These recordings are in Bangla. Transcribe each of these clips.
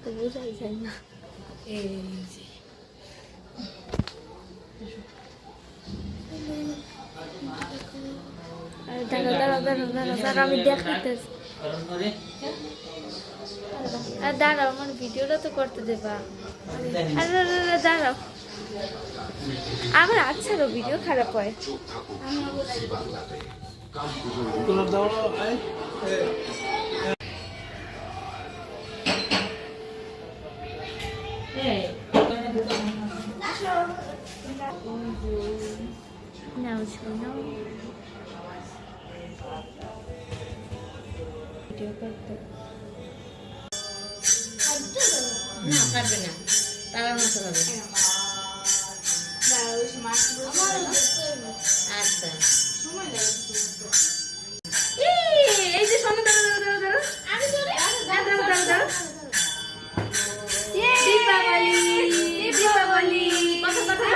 তো বোঝাই যায় না। এই যে দাঁড়া দাঁড়া দাঁড়া দাঁড়া দাঁড়া আমি দেখাইতেছি। দাঁড়াও আমার ভিডিওটা তো করতে দেবা। আরে দাঁড়াও আমার আচ্ছারও ভিডিও খারাপ হয়। নাও শোনো ভিডিও করতে না পারবে না, তারা মতো হবে। আচ্ছা এই যে শোনো, দাঁড়া দাঁড়া দাঁড়া দাঁড়া, দীপাবলি দীপাবলি কথা কথা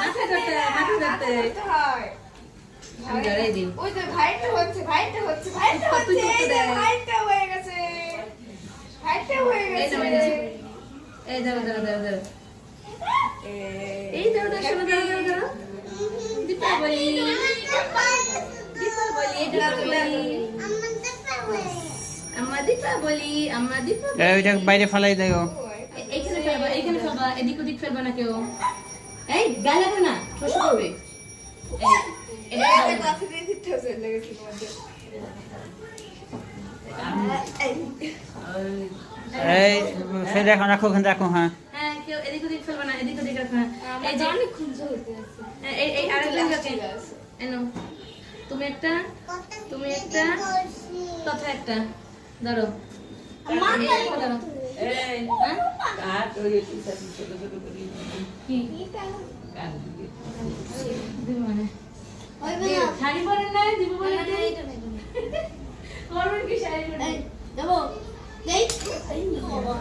মাথা ধরতে জড়াই দিন। ওই যে ভাইটা হচ্ছে ভাইটা হয়ে গেছে এই দাঁড়া দাঁড়া দাঁড়া দাঁড়া, এই দাঁড়া দাঁড়া শোনো, দাঁড়া দাঁড়া দাঁড়া, দীপাবলি দীপাবলি এই দীপাবলি আম্মা দীপাবলি আম্মা দীপাবলি। ওইটা বাইরে ফেলাই দেও। এইখানে ফেলবা, এইখানে ফেলবা, এদিক ওদিক ফেলবা না কেউ। এই গাল লাগবে না, শোষণ করবে। এই এটা কথা দিয়ে দিতে হচ্ছে লেগেছে মধ্যে এই ফেলে এখন রাখো, ওখানে রাখো। হ্যাঁ হ্যাঁ কেউ এদিক ওদিক ফেলবা না, এদিক ওদিক রাখবা না। এই যে অনেক খুঁজে হতে আছে এই আরেকজন যাকে এনো, তুমি একটা কথা একটা ধরো, ধরো এই হ্যাঁ কাট ওই ছোট ছোট করে কি কাট দিব মানে শাড়ি পরেন না, দিব বলে করবেন কি শাড়ি পরেন দেবো এই বাবা